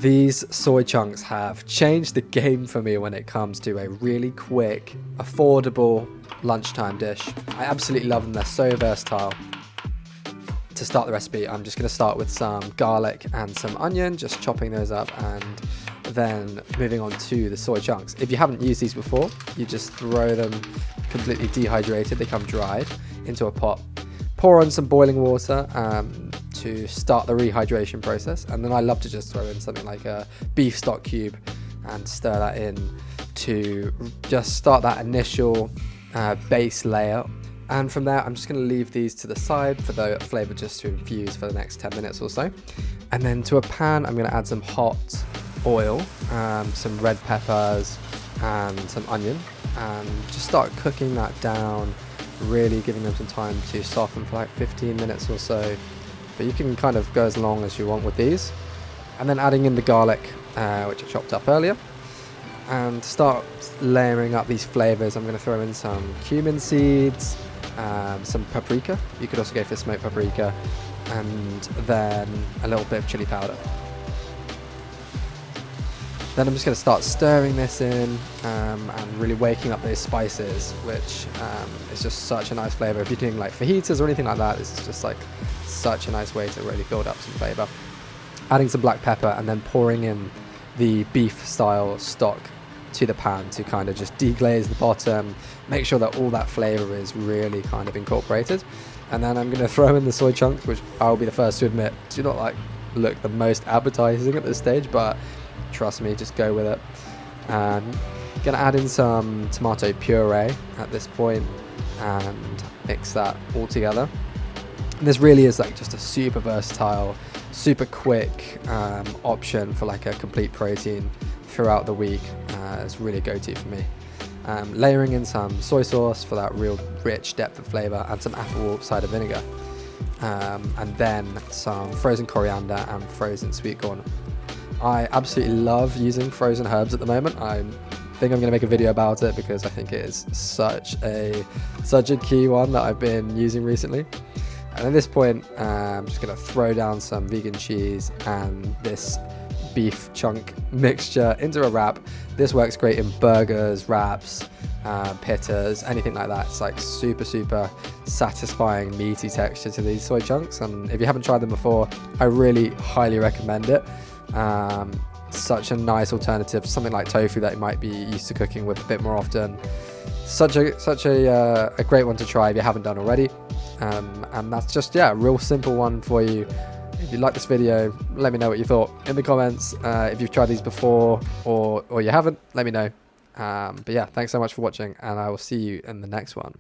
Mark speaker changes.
Speaker 1: These soy chunks have changed the game for me when it comes to a really quick, affordable lunchtime dish. I absolutely love them, they're so versatile. To start the recipe, I'm just going to start with some garlic and some onion, just chopping those up and then moving on to the soy chunks. If you haven't used these before, you just throw them completely dehydrated, they come dried, into a pot. Pour on some boiling water to start the rehydration process, and then I love to just throw in something like a beef stock cube and stir that in to just start that initial base layer. And from there, I'm just going to leave these to the side for the flavour just to infuse for the next 10 minutes or so. And then to a pan, I'm going to add some hot oil, some red peppers and some onion, and just start cooking that down, really giving them some time to soften for like 15 minutes or so. But you can kind of go as long as you want with these. And then adding in the garlic, which I chopped up earlier, and start layering up these flavours. I'm going to throw in some cumin seeds, some paprika. You could also go for smoked paprika, and then a little bit of chili powder. Then I'm just going to start stirring this in and really waking up those spices, which is just such a nice flavour. If you're doing like fajitas or anything like that, this is just like such a nice way to really build up some flavour. Adding some black pepper and then pouring in the beef style stock to the pan to kind of just deglaze the bottom, make sure that all that flavour is really kind of incorporated. And then I'm going to throw in the soy chunks, which I'll be the first to admit do not like look the most appetizing at this stage, but trust me, just go with it. Gonna add in some tomato puree at this point and mix that all together. And this really is like just a super versatile, super quick option for like a complete protein throughout the week. It's really a go-to for me. Layering in some soy sauce for that real rich depth of flavour and some apple cider vinegar. And then some frozen coriander and frozen sweet corn. I absolutely love using frozen herbs at the moment. I think I'm going to make a video about it because I think it is such a key one that I've been using recently. And at this point, I'm just going to throw down some vegan cheese and this beef chunk mixture into a wrap. This works great in burgers, wraps, pittas, anything like that. It's like super satisfying meaty texture to these soy chunks, and if you haven't tried them before, I really highly recommend it. Such a nice alternative to something like tofu that you might be used to cooking with a bit more often. Such a great one to try if you haven't done already. And that's just a real simple one for you. If you like this video, let me know what you thought in the comments. If you've tried these before or you haven't, let me know. But yeah, thanks so much for watching, and I will see you in the next one.